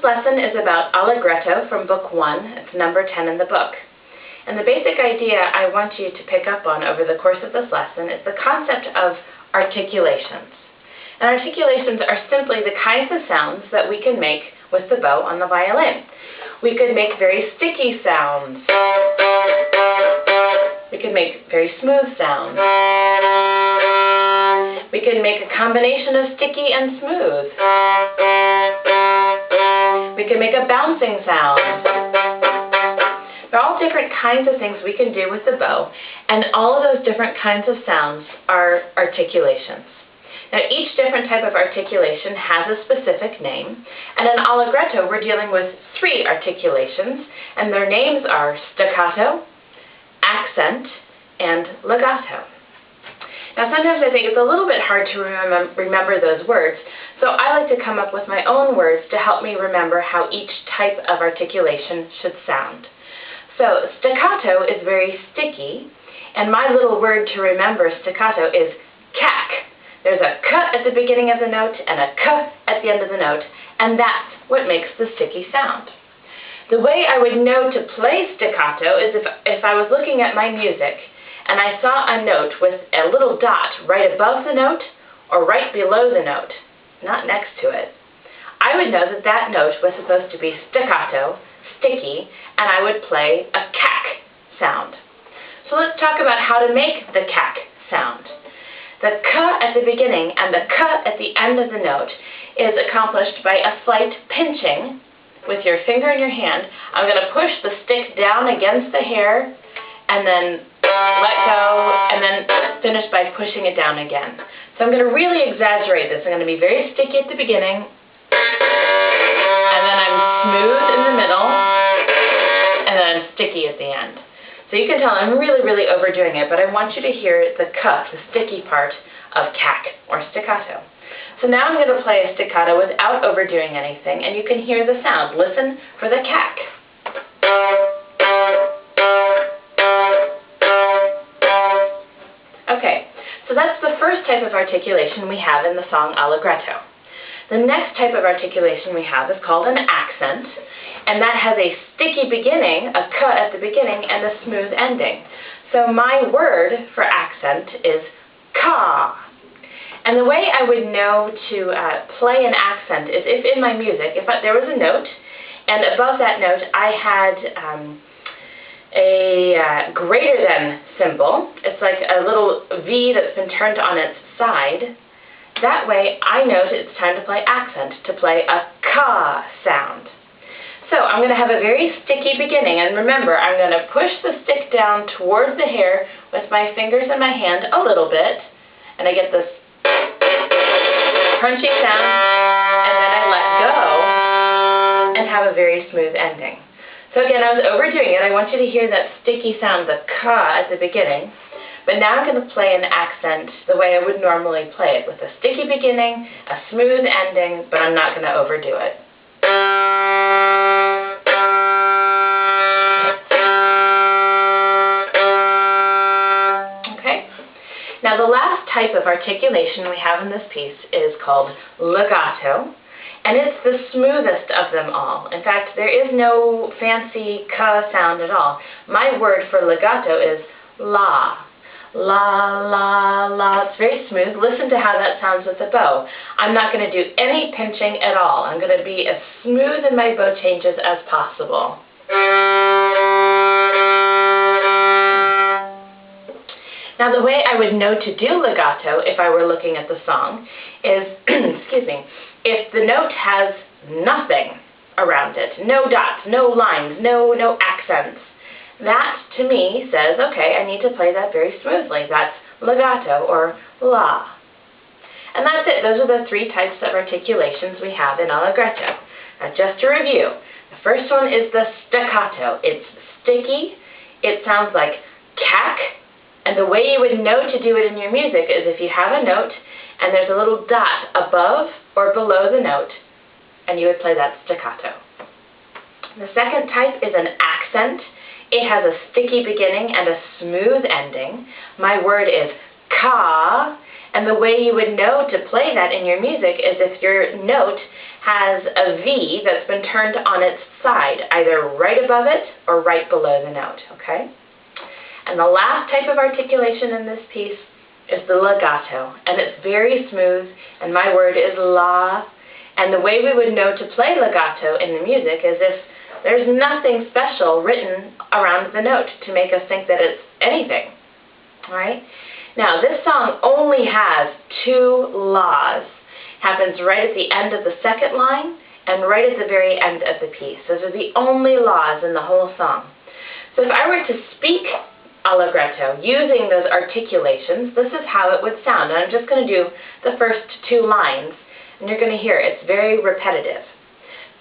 lesson is about Allegretto from Book 1. It's number 10 in the book. And the basic idea I want you to pick up on over the course of this lesson is the concept of articulations. And articulations are simply the kinds of sounds that we can make with the bow on the violin. We could make very sticky sounds. We could make very smooth sounds. We could make a combination of sticky and smooth. We could make a bouncing sound. There are all different kinds of things we can do with the bow, and all of those different kinds of sounds are articulations. Now, each different type of articulation has a specific name, and in Allegretto we're dealing with 3 articulations, and their names are staccato, accent, and legato. Now, sometimes I think it's a little bit hard to remember those words, so I like to come up with my own words to help me remember how each type of articulation should sound. So, staccato is very sticky, and my little word to remember staccato is cack. There's a k at the beginning of the note and a k at the end of the note, and that's what makes the sticky sound. The way I would know to play staccato is if I was looking at my music and I saw a note with a little dot right above the note or right below the note, not next to it, I would know that that note was supposed to be staccato, sticky, and I would play a cack sound. So let's talk about how to make the cack sound. The k at the beginning and the k at the end of the note is accomplished by a slight pinching with your finger in your hand. I'm going to push the stick down against the hair and then let go and then finish by pushing it down again. So I'm going to really exaggerate this. I'm going to be very sticky at the beginning, and then I'm smooth in the middle, and then I'm sticky at the end. So you can tell I'm really overdoing it, but I want you to hear the k, the sticky part of cack or staccato. So now I'm going to play a staccato without overdoing anything, and you can hear the sound. Listen for the cack. Okay, so that's the first type of articulation we have in the song Allegretto. The next type of articulation we have is called an accent, and that has a sticky beginning, a k at the beginning, and a smooth ending. So my word for accent is ka. And the way I would know to play an accent is if in my music, there was a note, and above that note I had a greater than symbol. It's like a little V that's been turned on its side. That way I know that it's time to play accent, to play a ka sound. So I'm going to have a very sticky beginning, and remember, I'm going to push the stick down towards the hair with my fingers and my hand a little bit, and I get this crunchy sound, and then I let go and have a very smooth ending. So again, I was overdoing it. I want you to hear that sticky sound, the ka at the beginning, but now I'm going to play an accent the way I would normally play it, with a sticky beginning, a smooth ending, but I'm not going to overdo it. Okay? Now the last type of articulation we have in this piece is called legato, and it's the smoothest of them all. In fact, there is no fancy ka sound at all. My word for legato is la. La, la, la. It's very smooth. Listen to how that sounds with the bow. I'm not going to do any pinching at all. I'm going to be as smooth in my bow changes as possible. Now, the way I would know to do legato if I were looking at the song is, excuse me, if the note has nothing around it, no dots, no lines, no accents, that, to me, says, okay, I need to play that very smoothly. That's legato, or la. And that's it. Those are the 3 types of articulations we have in Allegretto. Now, just to review, the first one is the staccato. It's sticky. It sounds like cack. And the way you would know to do it in your music is if you have a note and there's a little dot above or below the note, and you would play that staccato. The second type is an accent. It has a sticky beginning and a smooth ending. My word is ka, And the way you would know to play that in your music is if your note has a V that's been turned on its side, either right above it or right below the note, okay? And the last type of articulation in this piece is the legato, and it's very smooth, and my word is la. And the way we would know to play legato in the music is if there's nothing special written around the note to make us think that it's anything, all right? Now, this song only has 2 laws. Happens right at the end of the second line and right at the very end of the piece. Those are the only laws in the whole song. So if I were to speak Allegretto using those articulations, this is how it would sound. And I'm just going to do the first 2 lines, and you're going to hear it's very repetitive.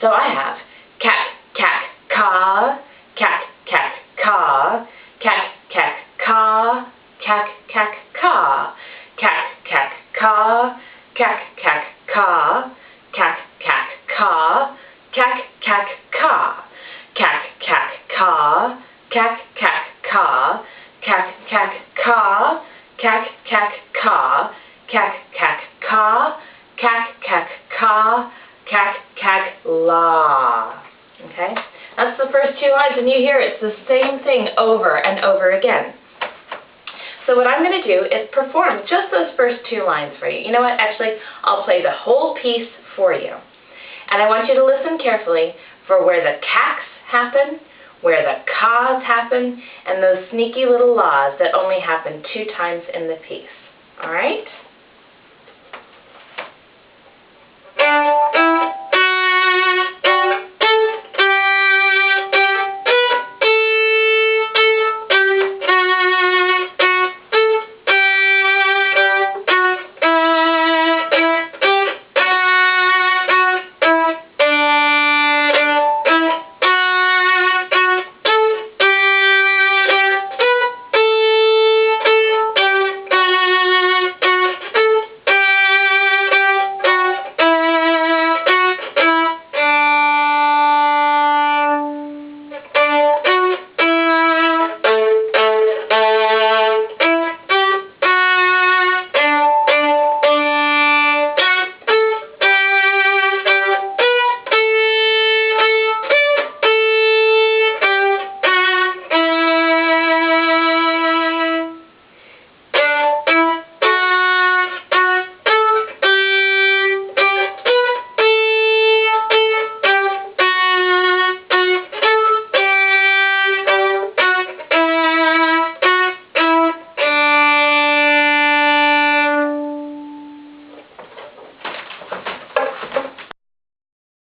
So I have cac, cac, ka, cac, cac, ka, cac, cac, ka, cac, cac, ka, cac, cac, ka, cac, cac, ka, cac, cac, ka, cac, cac, ka, cac, cac, ka, cac, cac, ka, cac, cac, ka, cac, cac, ka, cac, cac, ka, cac, cac, ka, cac, cac, la. Okay? That's the first 2 lines, and you hear it's the same thing over and over again. So what I'm going to do is perform just those first 2 lines for you. You know what? Actually, I'll play the whole piece for you. And I want you to listen carefully for where the cacs happen, where the kas happen, and those sneaky little laws that only happen 2 times in the piece. All right?